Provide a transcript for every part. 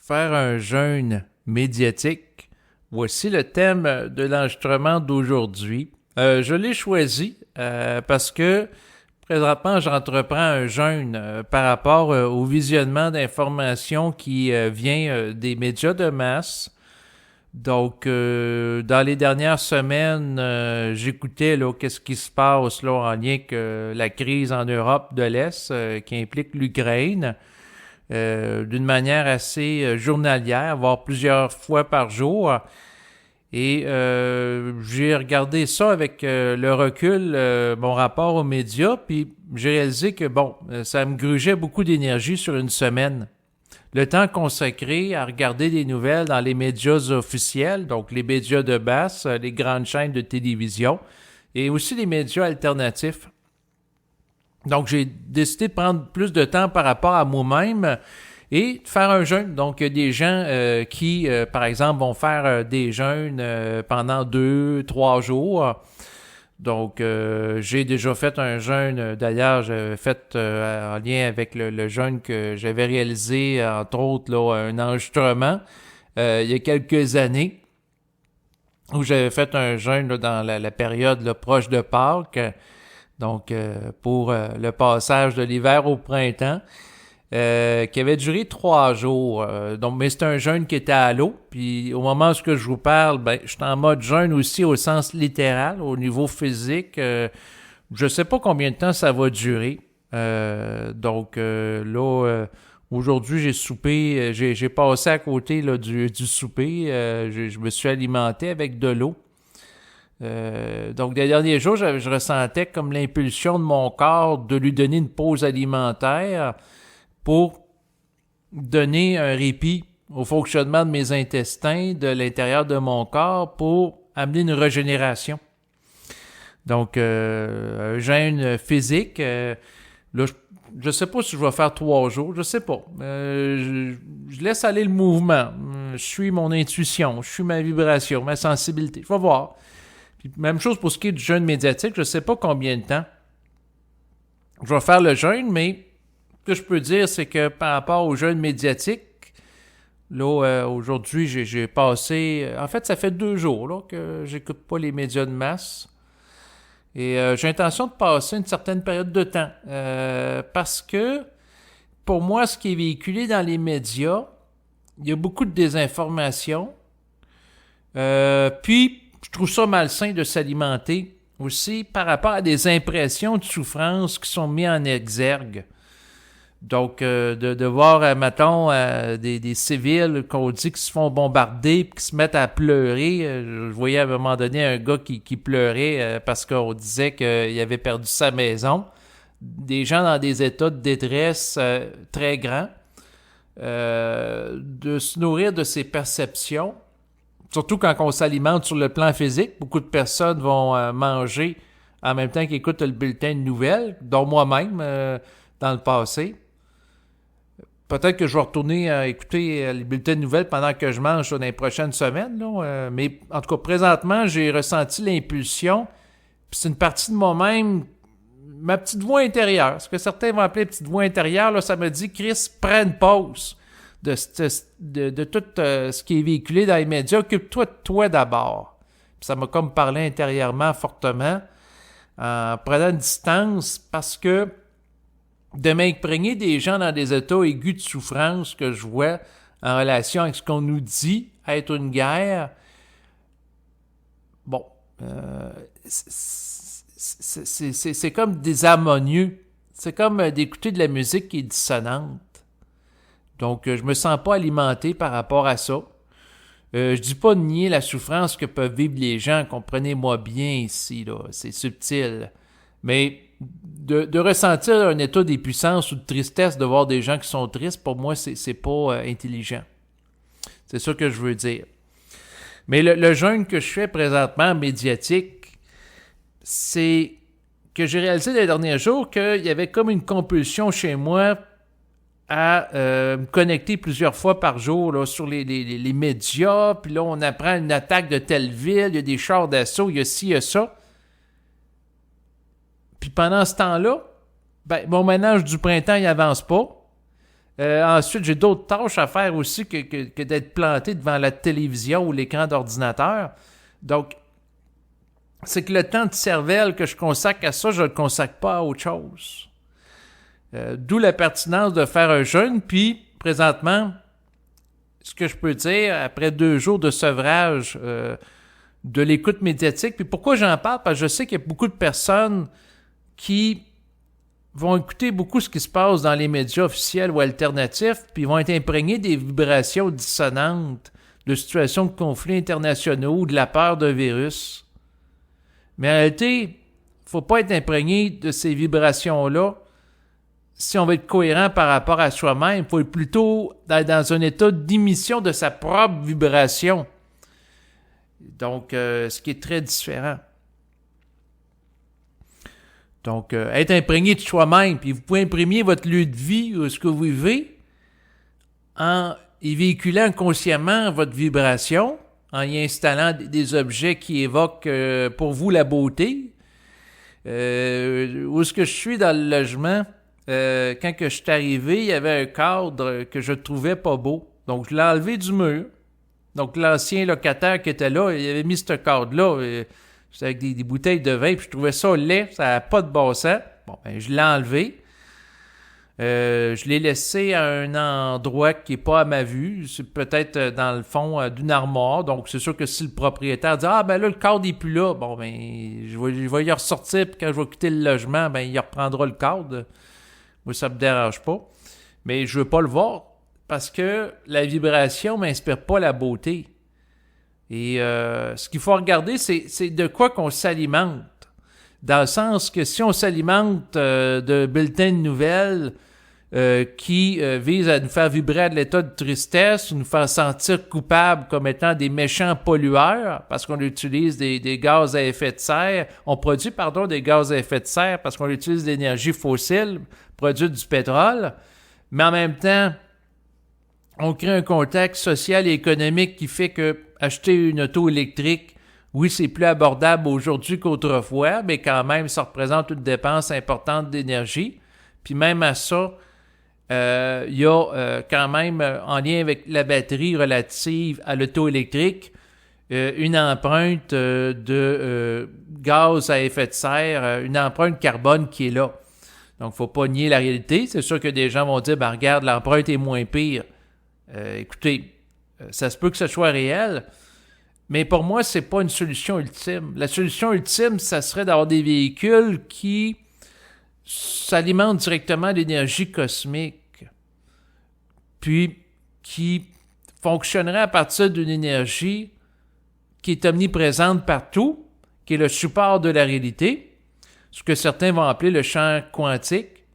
faire un jeûne médiatique. Voici le thème de l'enregistrement d'aujourd'hui. Je l'ai choisi parce que présentement, j'entreprends un jeûne par rapport au visionnement d'informations qui vient des médias de masse. Donc, dans les dernières semaines, j'écoutais qu'est-ce qui se passe là, en lien avec la crise en Europe de l'Est qui implique l'Ukraine. D'une manière assez journalière, voire plusieurs fois par jour. Et j'ai regardé ça avec le recul, mon rapport aux médias, puis j'ai réalisé que, ça me grugeait beaucoup d'énergie sur une semaine. Le temps consacré à regarder des nouvelles dans les médias officiels, donc les médias de base, les grandes chaînes de télévision, et aussi les médias alternatifs. Donc, j'ai décidé de prendre plus de temps par rapport à moi-même et de faire un jeûne. Donc, il y a des gens qui, par exemple, vont faire des jeûnes pendant 2-3 jours. Donc, j'ai déjà fait un jeûne. D'ailleurs, j'avais fait en lien avec le jeûne que j'avais réalisé, entre autres, là, un enregistrement il y a quelques années où j'avais fait un jeûne là, dans la période là, proche de Pâques. Donc, pour le passage de l'hiver au printemps, qui avait duré 3 jours. Mais c'est un jeûne qui était à l'eau. Puis au moment où je vous parle, je suis en mode jeûne aussi au sens littéral, au niveau physique. Je ne sais pas combien de temps ça va durer. Aujourd'hui, j'ai soupé, j'ai passé à côté là, du souper. Je me suis alimenté avec de l'eau. Donc, les derniers jours, je ressentais comme l'impulsion de mon corps de lui donner une pause alimentaire pour donner un répit au fonctionnement de mes intestins, de l'intérieur de mon corps, pour amener une régénération. Donc, un jeûne physique, là, je ne sais pas si je vais faire 3 jours, je ne sais pas. Je laisse aller le mouvement. Je suis mon intuition, je suis ma vibration, ma sensibilité. Je vais voir. Puis, même chose pour ce qui est du jeûne médiatique, je ne sais pas combien de temps je vais faire le jeûne, mais ce que je peux dire, c'est que par rapport au jeûne médiatique, là, aujourd'hui, j'ai passé... En fait, ça fait 2 jours là, que j'écoute pas les médias de masse. Et j'ai l'intention de passer une certaine période de temps. Parce que, pour moi, ce qui est véhiculé dans les médias, il y a beaucoup de désinformation. Puis, je trouve ça malsain de s'alimenter aussi par rapport à des impressions de souffrance qui sont mises en exergue. Donc, de voir, mettons, des civils qu'on dit qui se font bombarder et qui se mettent à pleurer. Je voyais à un moment donné un gars qui pleurait parce qu'on disait qu'il avait perdu sa maison. Des gens dans des états de détresse très grands. De se nourrir de ces perceptions. Surtout quand on s'alimente sur le plan physique, beaucoup de personnes vont manger en même temps qu'ils écoutent le bulletin de nouvelles, dont moi-même dans le passé. Peut-être que je vais retourner écouter les bulletins de nouvelles pendant que je mange dans les prochaines semaines. Là, mais en tout cas, présentement, j'ai ressenti l'impulsion. Puis c'est une partie de moi-même, ma petite voix intérieure. Ce que certains vont appeler petite voix intérieure, là, ça me dit, Chris, prends une pause de tout ce qui est véhiculé dans les médias. Occupe-toi de toi d'abord. Puis ça m'a comme parlé intérieurement fortement en prenant une distance parce que de m'imprégner des gens dans des états aigus de souffrance que je vois en relation avec ce qu'on nous dit être une guerre, c'est comme désharmonieux. C'est comme d'écouter de la musique qui est dissonante. Donc, je me sens pas alimenté par rapport à ça. Je dis pas de nier la souffrance que peuvent vivre les gens, comprenez-moi bien ici, là, c'est subtil. Mais de ressentir un état d'impuissance ou de tristesse de voir des gens qui sont tristes, pour moi, c'est pas intelligent. C'est ça que je veux dire. Mais le jeûne que je fais présentement, médiatique, c'est que j'ai réalisé les derniers jours qu'il y avait comme une compulsion chez moi à me connecter plusieurs fois par jour là, sur les médias, puis là, on apprend une attaque de telle ville, il y a des chars d'assaut, il y a ci, il y a ça. Puis pendant ce temps-là, mon ménage du printemps, il avance pas. Ensuite, j'ai d'autres tâches à faire aussi que d'être planté devant la télévision ou l'écran d'ordinateur. Donc, c'est que le temps de cervelle que je consacre à ça, je ne le consacre pas à autre chose. D'où la pertinence de faire un jeûne. Puis, présentement, ce que je peux dire, après 2 jours de sevrage de l'écoute médiatique, puis pourquoi j'en parle? Parce que je sais qu'il y a beaucoup de personnes qui vont écouter beaucoup ce qui se passe dans les médias officiels ou alternatifs, puis vont être imprégnés des vibrations dissonantes, de situations de conflits internationaux ou de la peur d'un virus. Mais en réalité, il ne faut pas être imprégné de ces vibrations-là. Si on veut être cohérent par rapport à soi-même, il faut être plutôt dans un état d'émission de sa propre vibration. Donc, ce qui est très différent. Donc, être imprégné de soi-même, puis vous pouvez imprimer votre lieu de vie, ce que vous vivez, en y véhiculant consciemment votre vibration, en y installant des objets qui évoquent pour vous la beauté. Où est-ce que je suis dans le logement? Quand que je suis arrivé, il y avait un cadre que je trouvais pas beau. Donc, je l'ai enlevé du mur. Donc, l'ancien locataire qui était là, il avait mis ce cadre-là. C'était avec des bouteilles de vin, puis je trouvais ça laid, ça n'a pas de bon sens. Bon, ben, je l'ai enlevé. Je l'ai laissé à un endroit qui n'est pas à ma vue. C'est peut-être dans le fond d'une armoire. Donc, c'est sûr que si le propriétaire dit « Ah, ben là, le cadre n'est plus là », bon, ben, je vais y ressortir, puis quand je vais quitter le logement, ben, il reprendra le cadre. Moi, ça ne me dérange pas. Mais je ne veux pas le voir parce que la vibration ne m'inspire pas la beauté. Et ce qu'il faut regarder, c'est de quoi qu'on s'alimente. Dans le sens que si on s'alimente de bulletins de nouvelles qui visent à nous faire vibrer à l'état de tristesse, ou nous faire sentir coupables comme étant des méchants pollueurs, parce qu'on utilise des gaz à effet de serre, on produit, des gaz à effet de serre parce qu'on utilise de l'énergie fossile, produit du pétrole, mais en même temps, on crée un contexte social et économique qui fait que acheter une auto électrique, oui, c'est plus abordable aujourd'hui qu'autrefois, mais quand même, ça représente une dépense importante d'énergie. Puis même à ça, il y a quand même, en lien avec la batterie relative à l'auto électrique, une empreinte de gaz à effet de serre, une empreinte carbone qui est là. Donc, il ne faut pas nier la réalité. C'est sûr que des gens vont dire, ben regarde, l'empreinte est moins pire. Écoutez, ça se peut que ce soit réel, mais pour moi, c'est pas une solution ultime. La solution ultime, ça serait d'avoir des véhicules qui s'alimentent directement d'énergie cosmique, puis qui fonctionneraient à partir d'une énergie qui est omniprésente partout, qui est le support de la réalité, ce que certains vont appeler le champ quantique.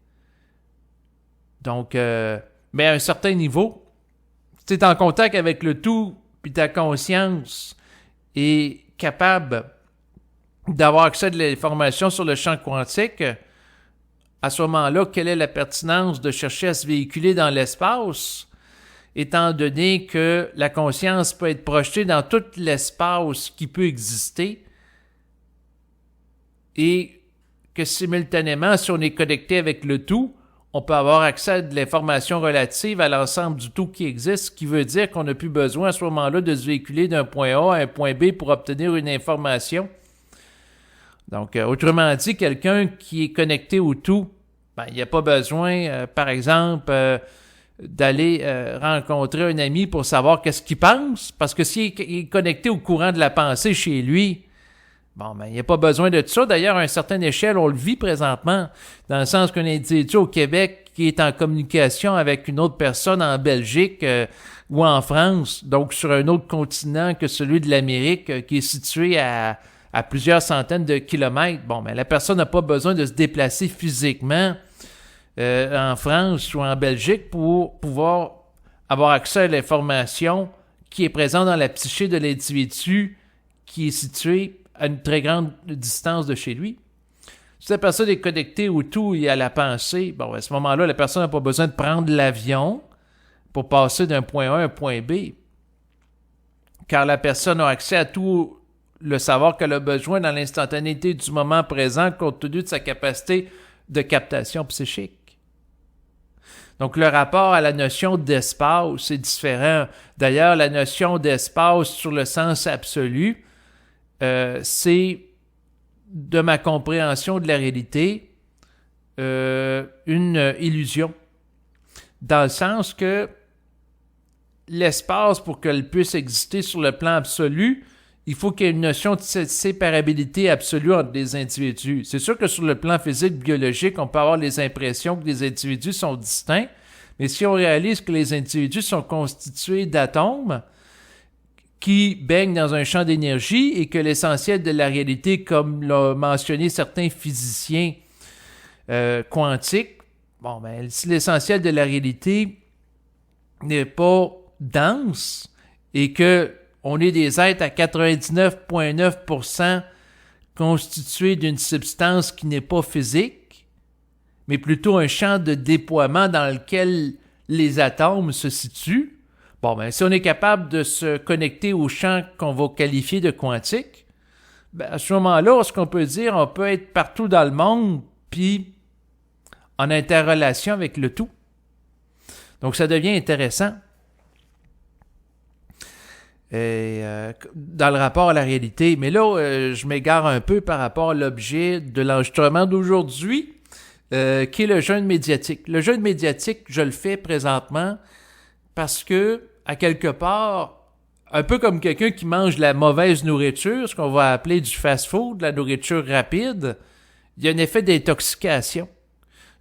Donc, mais à un certain niveau, si tu es en contact avec le tout, puis ta conscience est capable d'avoir accès à de l'information sur le champ quantique, à ce moment-là, quelle est la pertinence de chercher à se véhiculer dans l'espace, étant donné que la conscience peut être projetée dans tout l'espace qui peut exister et que simultanément, si on est connecté avec le tout, on peut avoir accès à de l'information relative à l'ensemble du tout qui existe, ce qui veut dire qu'on n'a plus besoin à ce moment-là de se véhiculer d'un point A à un point B pour obtenir une information. Donc, autrement dit, quelqu'un qui est connecté au tout, ben, il n'y a pas besoin, par exemple, d'aller rencontrer un ami pour savoir qu'est-ce qu'il pense, parce que s'il est connecté au courant de la pensée chez lui, bon, ben, il n'y a pas besoin de ça. D'ailleurs, à une certaine échelle, on le vit présentement, dans le sens qu'un individu au Québec qui est en communication avec une autre personne en Belgique ou en France, donc sur un autre continent que celui de l'Amérique, qui est situé à plusieurs centaines de kilomètres, bon, ben, la personne n'a pas besoin de se déplacer physiquement en France ou en Belgique pour pouvoir avoir accès à l'information qui est présente dans la psyché de l'individu qui est situé à une très grande distance de chez lui. Si la personne est connectée au tout et à la pensée, bon, à ce moment-là, la personne n'a pas besoin de prendre l'avion pour passer d'un point A à un point B. Car la personne a accès à tout le savoir qu'elle a besoin dans l'instantanéité du moment présent compte tenu de sa capacité de captation psychique. Donc, le rapport à la notion d'espace est différent. D'ailleurs, la notion d'espace sur le sens absolu, c'est, de ma compréhension de la réalité, une illusion. Dans le sens que l'espace, pour qu'elle puisse exister sur le plan absolu, il faut qu'il y ait une notion de séparabilité absolue entre les individus. C'est sûr que sur le plan physique, biologique, on peut avoir les impressions que les individus sont distincts, mais si on réalise que les individus sont constitués d'atomes qui baignent dans un champ d'énergie et que l'essentiel de la réalité, comme l'ont mentionné certains physiciens quantiques, bon, ben, si l'essentiel de la réalité n'est pas dense et que on est des êtres à 99,9% constitués d'une substance qui n'est pas physique, mais plutôt un champ de déploiement dans lequel les atomes se situent. Bon, ben, si on est capable de se connecter au champ qu'on va qualifier de quantique, ben, à ce moment-là, ce qu'on peut dire, on peut être partout dans le monde, puis en interrelation avec le tout. Donc, ça devient intéressant. Dans le rapport à la réalité. Mais là, je m'égare un peu par rapport à l'objet de l'enregistrement d'aujourd'hui, qui est le jeûne médiatique. Le jeûne médiatique, je le fais présentement parce que, à quelque part, un peu comme quelqu'un qui mange de la mauvaise nourriture, ce qu'on va appeler du fast-food, de la nourriture rapide, il y a un effet d'intoxication.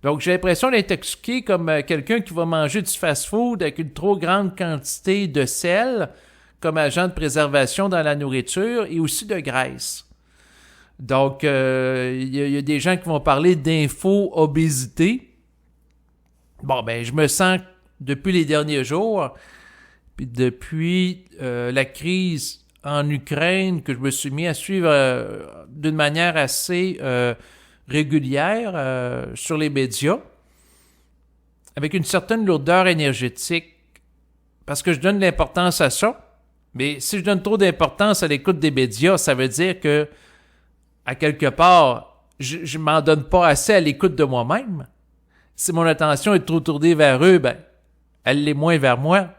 Donc, j'ai l'impression d'être intoxiqué comme quelqu'un qui va manger du fast-food avec une trop grande quantité de sel, comme agent de préservation dans la nourriture, et aussi de graisse. Donc, il y a des gens qui vont parler d'info-obésité. Bon, ben, je me sens, depuis les derniers jours, puis depuis la crise en Ukraine, que je me suis mis à suivre d'une manière assez régulière sur les médias, avec une certaine lourdeur énergétique, parce que je donne de l'importance à ça. Mais si je donne trop d'importance à l'écoute des médias, ça veut dire que, à quelque part, je m'en donne pas assez à l'écoute de moi-même. Si mon attention est trop tournée vers eux, ben, elle l'est moins vers moi.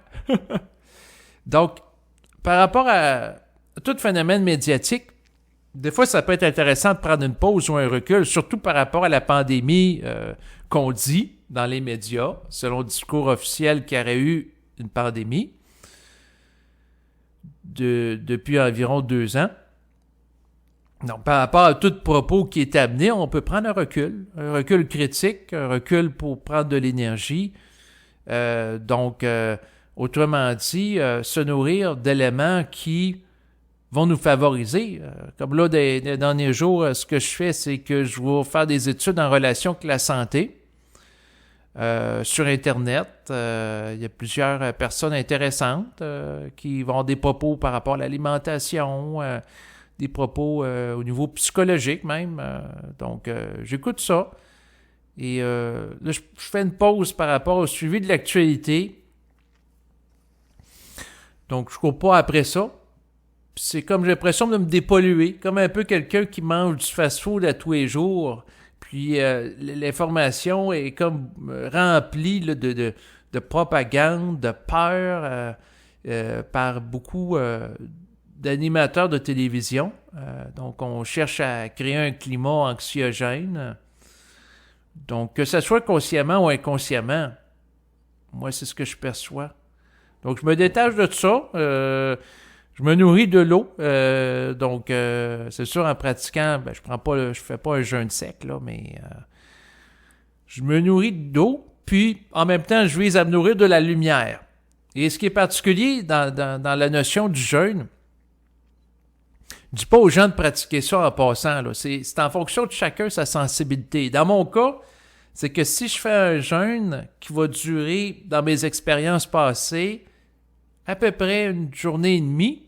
Donc, par rapport à tout phénomène médiatique, des fois, ça peut être intéressant de prendre une pause ou un recul, surtout par rapport à la pandémie qu'on dit dans les médias, selon le discours officiel qu'il y aurait eu une pandémie. Depuis environ 2 ans. Donc, par rapport à tout propos qui est amené, on peut prendre un recul critique, un recul pour prendre de l'énergie. Autrement dit, se nourrir d'éléments qui vont nous favoriser. Comme là, des derniers jours, ce que je fais, c'est que je vais faire des études en relation avec la santé. Sur Internet, il y a plusieurs personnes intéressantes qui vont des propos par rapport à l'alimentation, des propos au niveau psychologique même. Donc, j'écoute ça. Et là, je fais une pause par rapport au suivi de l'actualité. Donc, je ne cours pas après ça. C'est comme j'ai l'impression de me dépolluer, comme un peu quelqu'un qui mange du fast-food à tous les jours. Puis l'information est comme remplie là, de propagande, de peur par beaucoup d'animateurs de télévision. Donc, on cherche à créer un climat anxiogène. Donc, que ce soit consciemment ou inconsciemment, moi, c'est ce que je perçois. Donc, je me détache de ça. Je me nourris de l'eau, c'est sûr en pratiquant, ben, je fais pas un jeûne sec là, mais je me nourris d'eau, puis en même temps je vise à me nourrir de la lumière. Et ce qui est particulier dans la notion du jeûne, je dis pas aux gens de pratiquer ça en passant là, c'est en fonction de chacun sa sensibilité. Dans mon cas, c'est que si je fais un jeûne qui va durer dans mes expériences passées à peu près une journée et demie,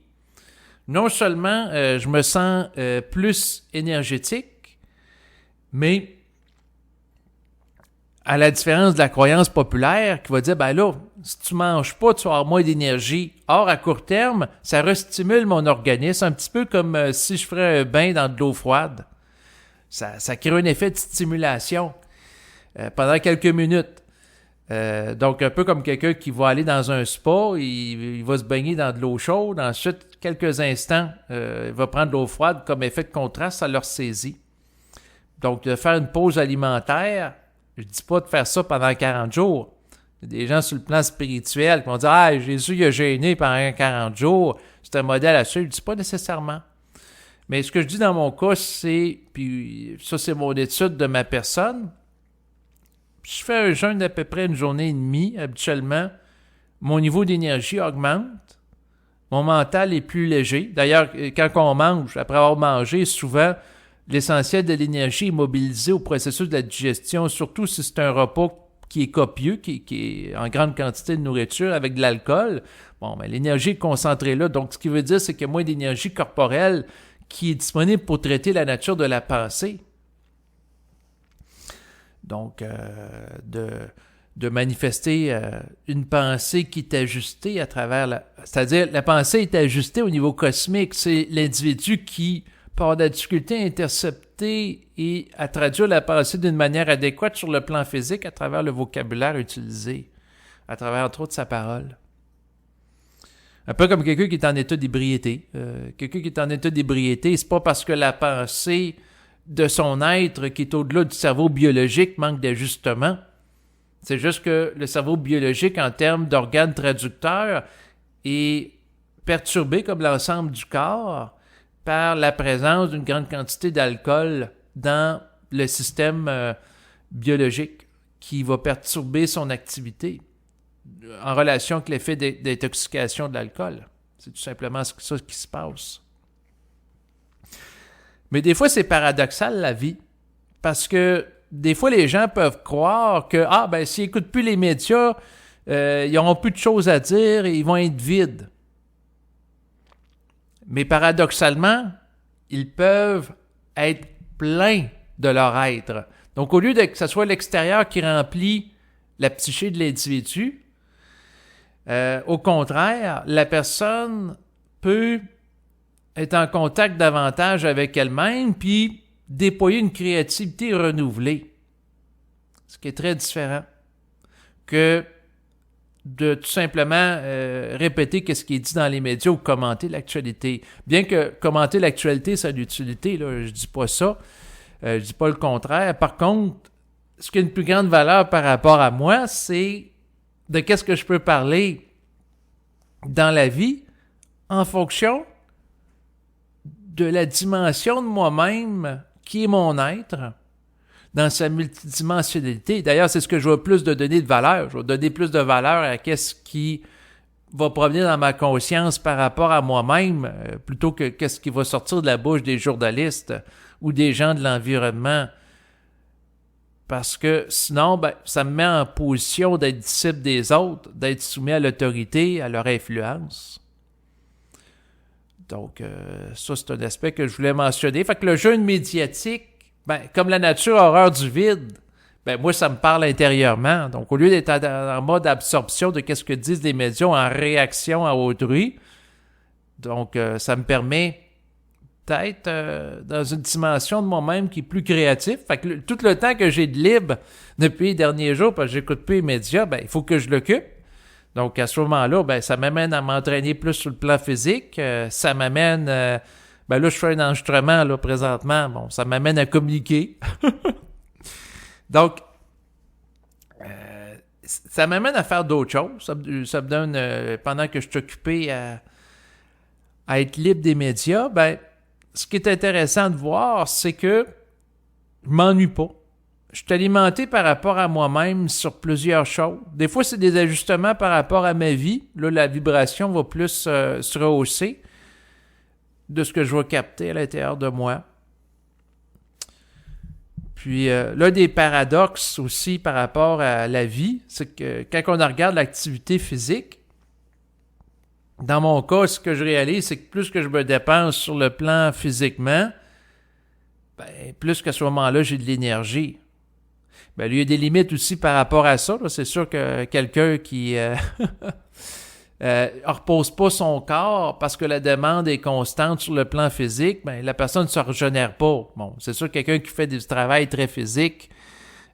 non seulement je me sens plus énergétique, mais à la différence de la croyance populaire qui va dire, ben là, si tu manges pas, tu vas avoir moins d'énergie. Or, à court terme, ça restimule mon organisme, un petit peu comme si je ferais un bain dans de l'eau froide. Ça crée un effet de stimulation pendant quelques minutes. Donc, un peu comme quelqu'un qui va aller dans un spa, il va se baigner dans de l'eau chaude. Ensuite, quelques instants, il va prendre de l'eau froide comme effet de contraste, ça leur saisit. Donc, de faire une pause alimentaire, je ne dis pas de faire ça pendant 40 jours. Il y a des gens sur le plan spirituel qui vont dire « Ah, Jésus, il a jeûné pendant 40 jours. C'est un modèle à suivre. » Je ne dis pas nécessairement. Mais ce que je dis dans mon cas, c'est, puis ça, c'est mon étude de ma personne. Je fais un jeûne d'à peu près une journée et demie, habituellement. Mon niveau d'énergie augmente. Mon mental est plus léger. D'ailleurs, quand on mange, après avoir mangé, souvent, l'essentiel de l'énergie est mobilisé au processus de la digestion, surtout si c'est un repas qui est copieux, qui est en grande quantité de nourriture avec de l'alcool. Bon, ben, l'énergie est concentrée là. Donc, ce qui veut dire, c'est qu'il y a moins d'énergie corporelle qui est disponible pour traiter la nature de la pensée. Donc, de manifester une pensée qui est ajustée à travers c'est-à-dire, la pensée est ajustée au niveau cosmique. C'est l'individu qui, par la difficulté à intercepter et à traduire la pensée d'une manière adéquate sur le plan physique à travers le vocabulaire utilisé, à travers, entre autres, sa parole. Un peu comme quelqu'un qui est en état d'ébriété. Quelqu'un qui est en état d'ébriété, c'est pas parce que la pensée de son être qui est au-delà du cerveau biologique manque d'ajustement. C'est juste que le cerveau biologique, en termes d'organes traducteurs, est perturbé comme l'ensemble du corps par la présence d'une grande quantité d'alcool dans le système biologique qui va perturber son activité en relation avec l'effet d'intoxication de l'alcool. C'est tout simplement ça qui se passe. Mais des fois, c'est paradoxal, la vie, parce que des fois, les gens peuvent croire que, s'ils n'écoutent plus les médias, ils n'auront plus de choses à dire et ils vont être vides. Mais paradoxalement, ils peuvent être pleins de leur être. Donc, au lieu que ce soit l'extérieur qui remplit la psyché de l'individu, au contraire, la personne peut être en contact davantage avec elle-même, puis déployer une créativité renouvelée. Ce qui est très différent que de tout simplement répéter ce qui est dit dans les médias ou commenter l'actualité. Bien que commenter l'actualité, ça a l'utilité, là, je dis pas ça. Je dis pas le contraire. Par contre, ce qui a une plus grande valeur par rapport à moi, c'est de qu'est-ce que je peux parler dans la vie en fonction de la dimension de moi-même qui est mon être dans sa multidimensionnalité. D'ailleurs, c'est ce que je vais plus de donner de valeur. Je vais donner plus de valeur à qu'est-ce qui va provenir dans ma conscience par rapport à moi-même plutôt que qu'est-ce qui va sortir de la bouche des journalistes ou des gens de l'environnement. Parce que sinon, ça me met en position d'être disciple des autres, d'être soumis à l'autorité, à leur influence. Donc, ça, c'est un aspect que je voulais mentionner. Fait que le jeûne médiatique, comme la nature a horreur du vide, moi, ça me parle intérieurement. Donc, au lieu d'être en mode absorption de qu'est-ce que disent les médias en réaction à autrui, donc, ça me permet d'être dans une dimension de moi-même qui est plus créative. Fait que tout le temps que j'ai de libre depuis les derniers jours, parce que j'écoute plus les médias, il faut que je l'occupe. Donc, à ce moment-là, ça m'amène à m'entraîner plus sur le plan physique. Ça m'amène... là, je fais un enregistrement, là, présentement. Bon, ça m'amène à communiquer. Donc, ça m'amène à faire d'autres choses. Ça me donne, pendant que je suis occupé à être libre des médias, ce qui est intéressant de voir, c'est que je m'ennuie pas. Je suis alimenté par rapport à moi-même sur plusieurs choses. Des fois, c'est des ajustements par rapport à ma vie. Là, la vibration va plus se rehausser de ce que je vais capter à l'intérieur de moi. Puis, l'un des paradoxes aussi par rapport à la vie, c'est que quand on regarde l'activité physique, dans mon cas, ce que je réalise, c'est que plus que je me dépense sur le plan physiquement, plus qu'à ce moment-là, j'ai de l'énergie. Il y a des limites aussi par rapport à ça. Là. C'est sûr que quelqu'un qui repose pas son corps parce que la demande est constante sur le plan physique, la personne ne se régénère pas. Bon, c'est sûr que quelqu'un qui fait du travail très physique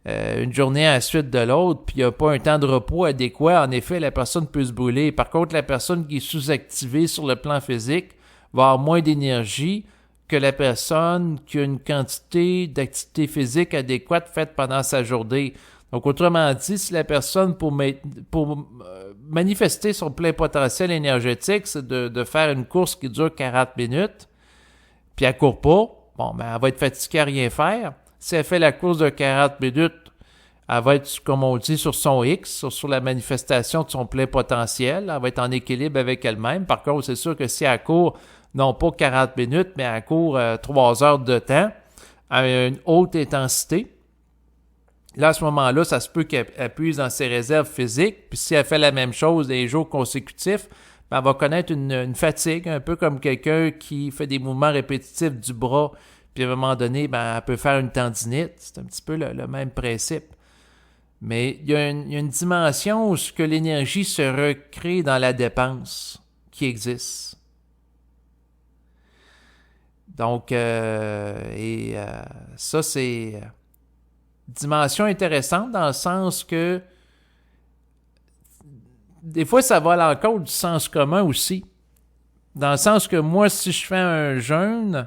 une journée à la suite de l'autre, puis il n'y a pas un temps de repos adéquat, en effet, la personne peut se brûler. Par contre, la personne qui est sous-activée sur le plan physique va avoir moins d'énergie que la personne qui a une quantité d'activité physique adéquate faite pendant sa journée. Donc, autrement dit, si la personne, pour manifester son plein potentiel énergétique, c'est de faire une course qui dure 40 minutes, puis elle ne court pas, bon, ben, elle va être fatiguée à rien faire. Si elle fait la course de 40 minutes, elle va être, comme on dit, sur son X, sur la manifestation de son plein potentiel. Elle va être en équilibre avec elle-même. Par contre, c'est sûr que si elle court, non pas 40 minutes, mais elle court 3 heures de temps, à une haute intensité, là, à ce moment-là, ça se peut qu'elle puise dans ses réserves physiques. Puis si elle fait la même chose des jours consécutifs, ben, elle va connaître une fatigue, un peu comme quelqu'un qui fait des mouvements répétitifs du bras. Puis à un moment donné, ben, elle peut faire une tendinite. C'est un petit peu le même principe. Mais il y a une dimension où ce que l'énergie se recrée dans la dépense qui existe. Donc, ça, c'est une dimension intéressante dans le sens que des fois, ça va à l'encontre du sens commun aussi. Dans le sens que moi, si je fais un jeûne,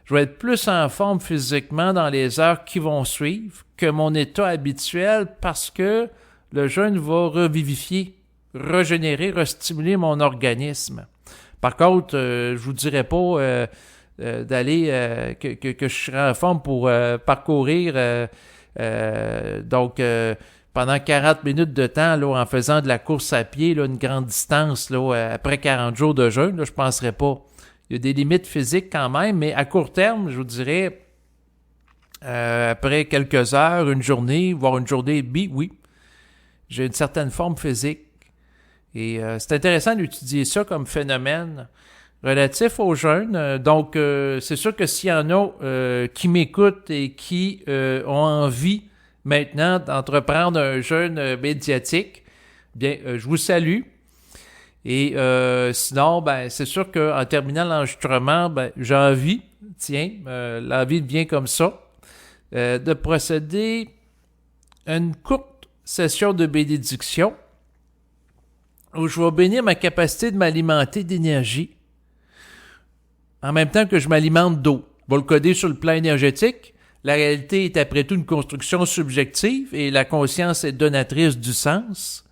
je vais être plus en forme physiquement dans les heures qui vont suivre que mon état habituel parce que le jeûne va revivifier, régénérer, restimuler mon organisme. Par contre, je vous dirais pas d'aller que je serai en forme pour parcourir pendant 40 minutes de temps là, en faisant de la course à pied, là, une grande distance là, après 40 jours de jeûne, là, je ne penserais pas. Il y a des limites physiques quand même, mais à court terme, je vous dirais, après quelques heures, une journée, voire une journée et demie, oui, j'ai une certaine forme physique. Et c'est intéressant d'étudier ça comme phénomène relatif au jeûne. Donc, c'est sûr que s'il y en a qui m'écoutent et qui ont envie maintenant d'entreprendre un jeûne médiatique, bien, je vous salue. Et sinon, ben, c'est sûr qu'en terminant l'enregistrement, ben, j'ai envie, l'envie vient comme ça, de procéder à une courte session de bénédiction où je vais bénir ma capacité de m'alimenter d'énergie en même temps que je m'alimente d'eau. Je vais le coder sur le plan énergétique. La réalité est après tout une construction subjective et la conscience est donatrice du sens.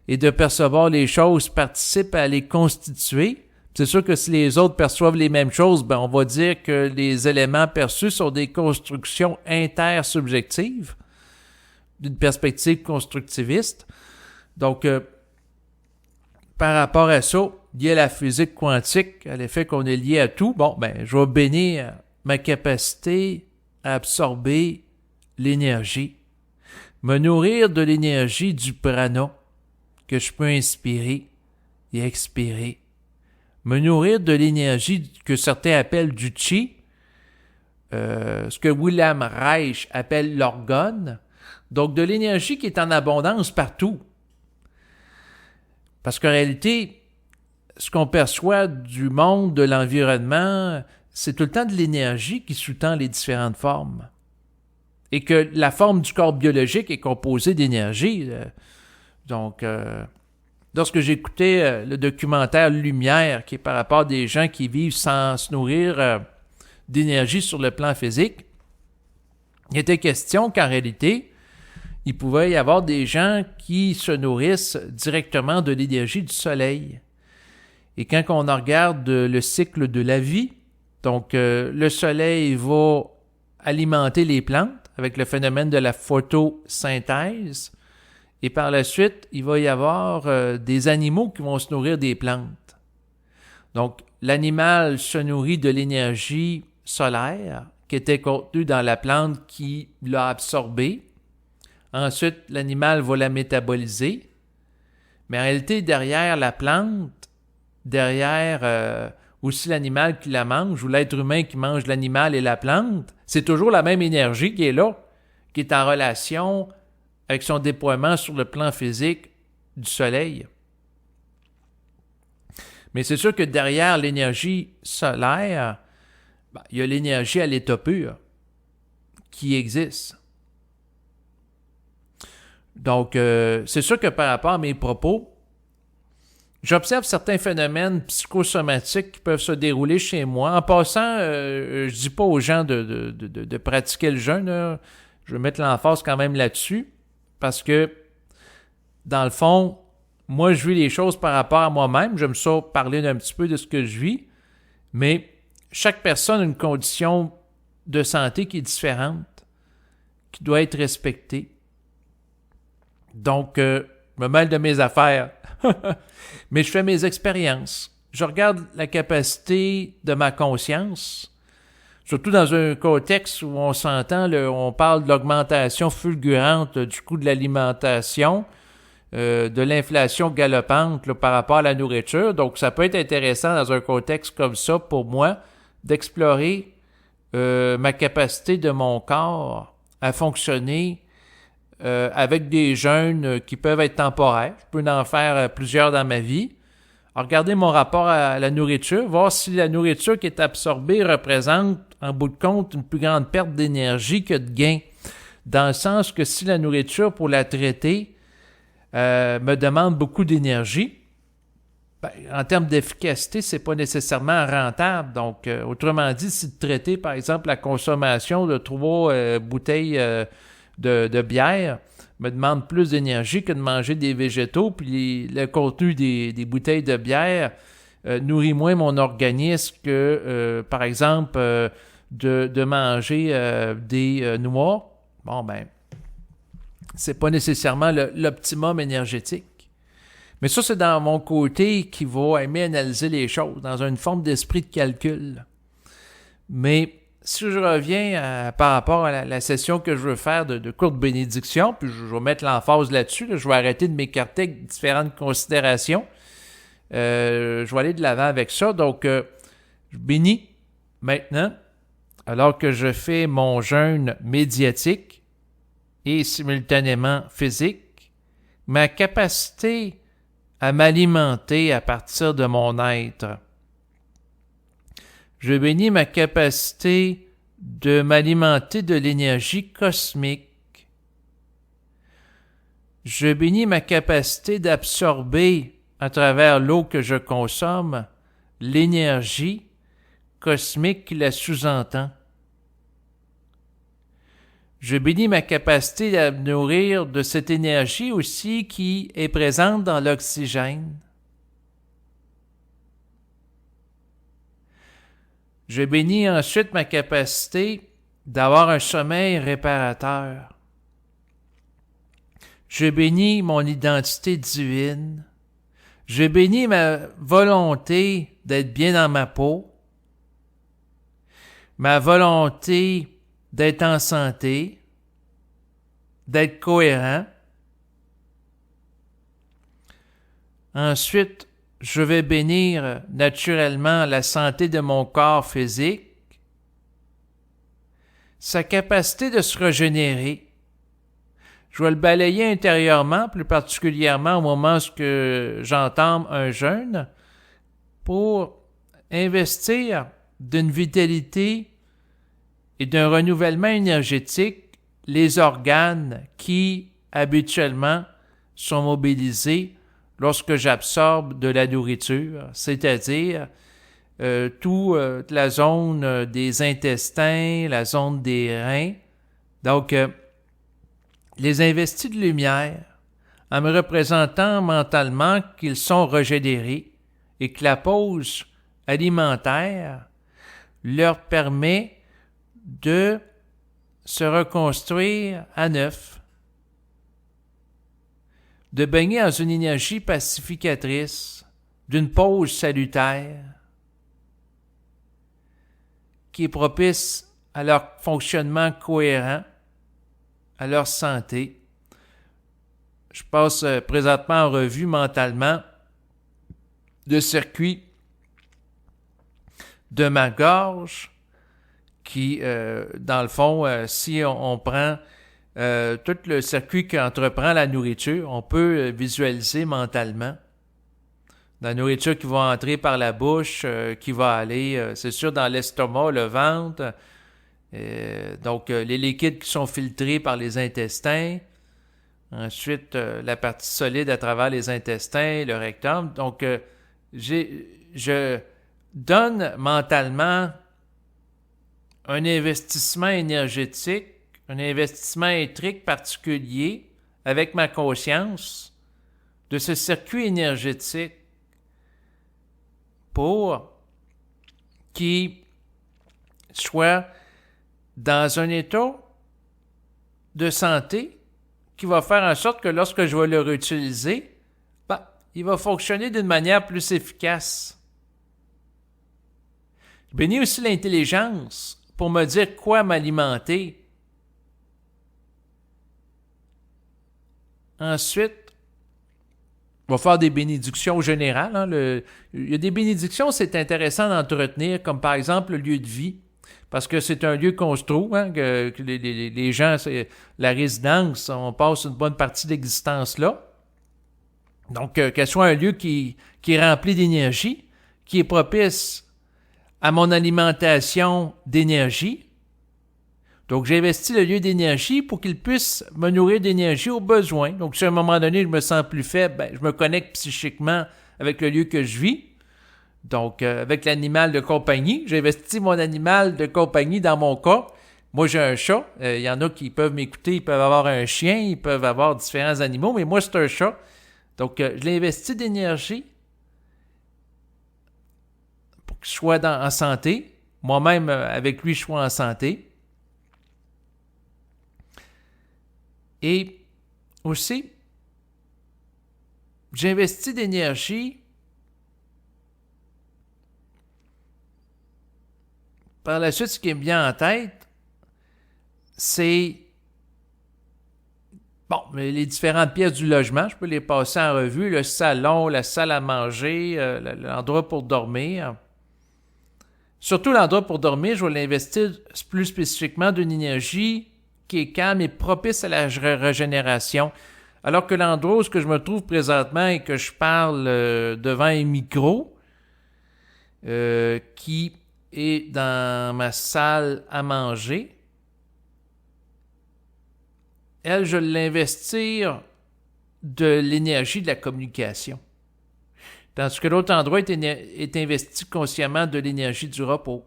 Et de percevoir les choses participe à les constituer. C'est sûr que si les autres perçoivent les mêmes choses, ben on va dire que les éléments perçus sont des constructions intersubjectives d'une perspective constructiviste. Donc, par rapport à ça, lié à la physique quantique, à l'effet qu'on est lié à tout, bon, ben, je vais bénir ma capacité à absorber l'énergie, me nourrir de l'énergie du prana que je peux inspirer et expirer, me nourrir de l'énergie que certains appellent du chi, ce que William Reich appelle l'orgone, donc de l'énergie qui est en abondance partout. Parce qu'en réalité, ce qu'on perçoit du monde, de l'environnement, c'est tout le temps de l'énergie qui sous-tend les différentes formes. Et que la forme du corps biologique est composée d'énergie. Donc, lorsque j'écoutais le documentaire Lumière, qui est par rapport à des gens qui vivent sans se nourrir d'énergie sur le plan physique, il était question qu'en réalité, il pouvait y avoir des gens qui se nourrissent directement de l'énergie du soleil. Et quand on regarde le cycle de la vie, donc le soleil va alimenter les plantes avec le phénomène de la photosynthèse, et par la suite, il va y avoir des animaux qui vont se nourrir des plantes. Donc, l'animal se nourrit de l'énergie solaire qui était contenue dans la plante qui l'a absorbée. Ensuite, l'animal va la métaboliser. Mais en réalité, derrière la plante, derrière aussi l'animal qui la mange ou l'être humain qui mange l'animal et la plante, c'est toujours la même énergie qui est là, qui est en relation avec son déploiement sur le plan physique du soleil. Mais c'est sûr que derrière l'énergie solaire, il y a l'énergie à l'état pur qui existe. Donc, c'est sûr que par rapport à mes propos, j'observe certains phénomènes psychosomatiques qui peuvent se dérouler chez moi. En passant, je dis pas aux gens de pratiquer le jeûne, là. Je vais mettre l'emphase quand même là-dessus, parce que, dans le fond, moi, je vis les choses par rapport à moi-même. J'aime ça parler d'un petit peu de ce que je vis, mais chaque personne a une condition de santé qui est différente, qui doit être respectée. Donc, je me mêle de mes affaires. Mais je fais mes expériences. Je regarde la capacité de ma conscience, surtout dans un contexte où on s'entend, on parle de l'augmentation fulgurante du coût de l'alimentation, de l'inflation galopante là, par rapport à la nourriture. Donc, ça peut être intéressant dans un contexte comme ça pour moi d'explorer ma capacité de mon corps à fonctionner avec des jeûnes qui peuvent être temporaires. Je peux en faire plusieurs dans ma vie. Regarder mon rapport à la nourriture, voir si la nourriture qui est absorbée représente, en bout de compte, une plus grande perte d'énergie que de gain. Dans le sens que si la nourriture, pour la traiter, me demande beaucoup d'énergie, ben, en termes d'efficacité, c'est pas nécessairement rentable. Donc, autrement dit, si de traiter, par exemple, la consommation de 3 bouteilles de bière me demande plus d'énergie que de manger des végétaux, puis le contenu des bouteilles de bière nourrit moins mon organisme que, par exemple, de manger des noix. Bon, ben, c'est pas nécessairement l'optimum énergétique. Mais ça, c'est dans mon côté qui va aimer analyser les choses, dans une forme d'esprit de calcul. Mais si je reviens par rapport à la session que je veux faire de courte bénédiction, puis je vais mettre l'emphase là-dessus, là, je vais arrêter de m'écarter avec différentes considérations. Je vais aller de l'avant avec ça. Donc, je bénis maintenant, alors que je fais mon jeûne médiatique et simultanément physique, ma capacité à m'alimenter à partir de mon être. Je bénis ma capacité de m'alimenter de l'énergie cosmique. Je bénis ma capacité d'absorber à travers l'eau que je consomme l'énergie cosmique qui la sous-entend. Je bénis ma capacité à me nourrir de cette énergie aussi qui est présente dans l'oxygène. Je bénis ensuite ma capacité d'avoir un sommeil réparateur. Je bénis mon identité divine. Je bénis ma volonté d'être bien dans ma peau, ma volonté d'être en santé, d'être cohérent. Ensuite, je vais bénir naturellement la santé de mon corps physique, sa capacité de se régénérer. Je vais le balayer intérieurement, plus particulièrement au moment où j'entame un jeûne, pour investir d'une vitalité et d'un renouvellement énergétique les organes qui, habituellement, sont mobilisés lorsque j'absorbe de la nourriture, c'est-à-dire toute la zone des intestins, la zone des reins. Donc, les investis de lumière, en me représentant mentalement qu'ils sont régénérés et que la pause alimentaire leur permet de se reconstruire à neuf, de baigner dans une énergie pacificatrice, d'une pause salutaire, qui est propice à leur fonctionnement cohérent, à leur santé. Je passe présentement en revue mentalement le circuit de ma gorge qui, dans le fond, si on prend tout le circuit qu'entreprend la nourriture, on peut visualiser mentalement. La nourriture qui va entrer par la bouche, qui va aller, c'est sûr, dans l'estomac, le ventre. Donc, les liquides qui sont filtrés par les intestins Ensuite, la partie solide à travers les intestins, le rectum. Donc, je donne mentalement un investissement énergétique, un investissement électrique particulier avec ma conscience de ce circuit énergétique pour qu'il soit dans un état de santé qui va faire en sorte que lorsque je vais le réutiliser, il va fonctionner d'une manière plus efficace. Je bénis aussi l'intelligence pour me dire quoi m'alimenter. Ensuite, on va faire des bénédictions générales. Il y a des bénédictions, c'est intéressant d'entretenir, comme par exemple le lieu de vie. Parce que c'est un lieu qu'on se trouve, que les gens, c'est la résidence, on passe une bonne partie de l'existence là. Donc, qu'elle soit un lieu qui est rempli d'énergie, qui est propice à mon alimentation d'énergie. Donc, j'investis le lieu d'énergie pour qu'il puisse me nourrir d'énergie aux besoins. Donc, si à un moment donné, je me sens plus faible, je me connecte psychiquement avec le lieu que je vis. Donc, avec l'animal de compagnie, j'investis mon animal de compagnie dans mon cas. Moi, j'ai un chat. Il y en a qui peuvent m'écouter, ils peuvent avoir un chien, ils peuvent avoir différents animaux, mais moi, c'est un chat. Donc, je l'investis d'énergie pour qu'il soit en santé. Moi-même, avec lui, je sois en santé. Et aussi, j'investis d'énergie par la suite, ce qui me vient en tête, c'est les différentes pièces du logement. Je peux les passer en revue. Le salon, la salle à manger, l'endroit pour dormir. Surtout l'endroit pour dormir, je vais l'investir plus spécifiquement d'une énergie qui est calme et propice à la régénération. Alors que l'endroit où je me trouve présentement et que je parle devant un micro, qui est dans ma salle à manger, elle, je vais l'investir de l'énergie de la communication. Tandis que l'autre endroit est investi consciemment de l'énergie du repos.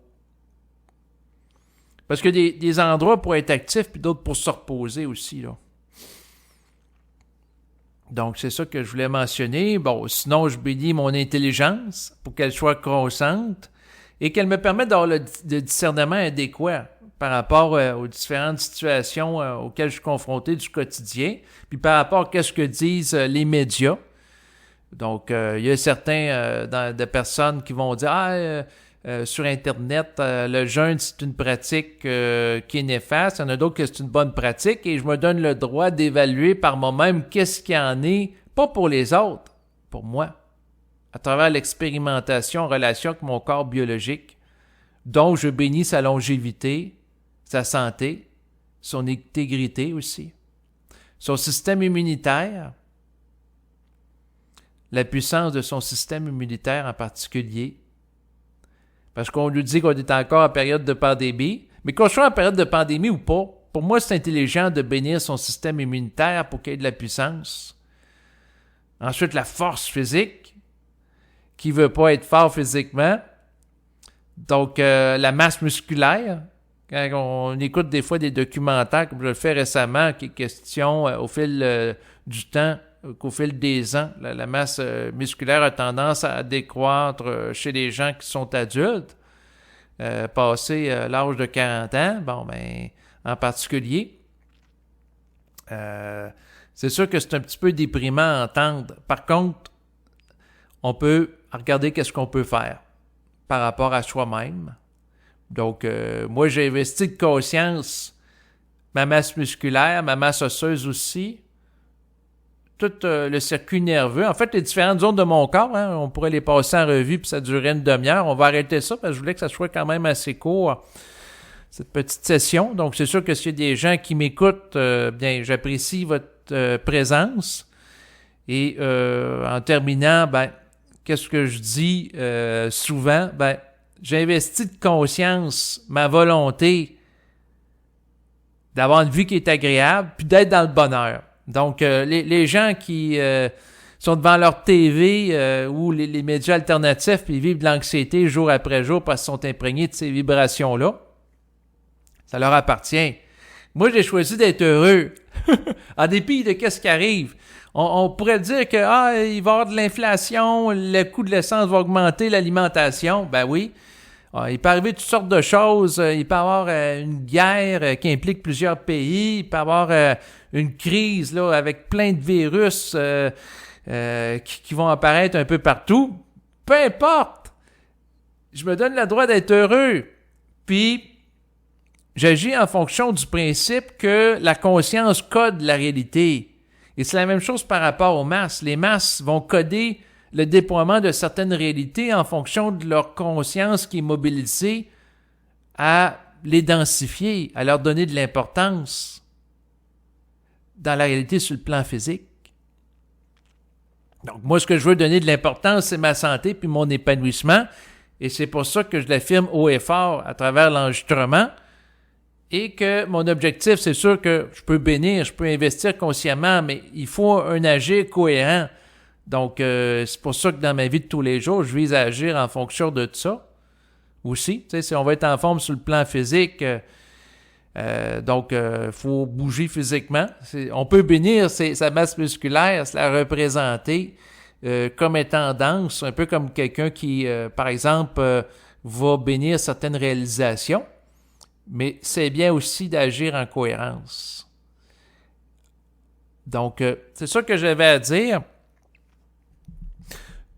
Parce que des endroits pour être actifs, puis d'autres pour se reposer aussi, là. Donc, c'est ça que je voulais mentionner. Sinon, je bénis mon intelligence pour qu'elle soit croissante et qu'elle me permette d'avoir le discernement adéquat par rapport aux différentes situations auxquelles je suis confronté du quotidien, puis par rapport à ce que disent les médias. Donc, il y a certains de personnes qui vont dire sur Internet, le jeûne, c'est une pratique qui est néfaste. Il y en a d'autres que c'est une bonne pratique et je me donne le droit d'évaluer par moi-même qu'est-ce qu'il y en est, pas pour les autres, pour moi, à travers l'expérimentation en relation avec mon corps biologique, dont je bénis sa longévité, sa santé, son intégrité aussi, son système immunitaire, la puissance de son système immunitaire en particulier. Parce qu'on nous dit qu'on est encore en période de pandémie, mais qu'on soit en période de pandémie ou pas, pour moi, c'est intelligent de bénir son système immunitaire pour qu'il y ait de la puissance. Ensuite, la force physique, qui ne veut pas être fort physiquement. Donc, la masse musculaire, quand on écoute des fois des documentaires, comme je le fais récemment, qui est question au fil du temps, qu'au fil des ans, la masse musculaire a tendance à décroître chez les gens qui sont adultes, passé l'âge de 40 ans, en particulier. C'est sûr que c'est un petit peu déprimant à entendre. Par contre, on peut regarder qu'est-ce qu'on peut faire par rapport à soi-même. Donc, moi, j'ai investi de conscience ma masse musculaire, ma masse osseuse aussi, tout le circuit nerveux. En fait, les différentes zones de mon corps, on pourrait les passer en revue puis ça durerait une demi-heure. On va arrêter ça parce que je voulais que ça soit quand même assez court, cette petite session. Donc, c'est sûr que s'il y a des gens qui m'écoutent, j'apprécie votre présence. Et en terminant, qu'est-ce que je dis souvent? J'investis de conscience ma volonté d'avoir une vie qui est agréable puis d'être dans le bonheur. Donc, les gens qui sont devant leur TV ou les médias alternatifs puis vivent de l'anxiété jour après jour parce qu'ils sont imprégnés de ces vibrations-là, ça leur appartient. Moi, j'ai choisi d'être heureux, en dépit de qu'est-ce qui arrive. On pourrait dire que il va y avoir de l'inflation, le coût de l'essence va augmenter, l'alimentation. Ben oui. Il peut arriver toutes sortes de choses. Il peut y avoir une guerre qui implique plusieurs pays. Il peut y avoir une crise là avec plein de virus qui vont apparaître un peu partout. Peu importe. Je me donne le droit d'être heureux. Puis, j'agis en fonction du principe que la conscience code la réalité. Et c'est la même chose par rapport aux masses. Les masses vont coder le déploiement de certaines réalités en fonction de leur conscience qui est mobilisée à les densifier, à leur donner de l'importance dans la réalité sur le plan physique. Donc, moi, ce que je veux donner de l'importance, c'est ma santé puis mon épanouissement. Et c'est pour ça que je l'affirme haut et fort à travers l'enregistrement. Et que mon objectif, c'est sûr que je peux bénir, je peux investir consciemment, mais il faut un agir cohérent. Donc, c'est pour ça que dans ma vie de tous les jours, je vise à agir en fonction de ça aussi. Tu sais, si on va être en forme sur le plan physique, donc il faut bouger physiquement. On peut bénir sa masse musculaire, se la représenter comme étant dense, un peu comme quelqu'un qui, par exemple, va bénir certaines réalisations. Mais c'est bien aussi d'agir en cohérence. Donc, c'est ça que j'avais à dire.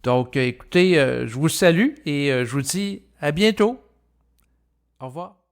Donc, écoutez, je vous salue et je vous dis à bientôt. Au revoir.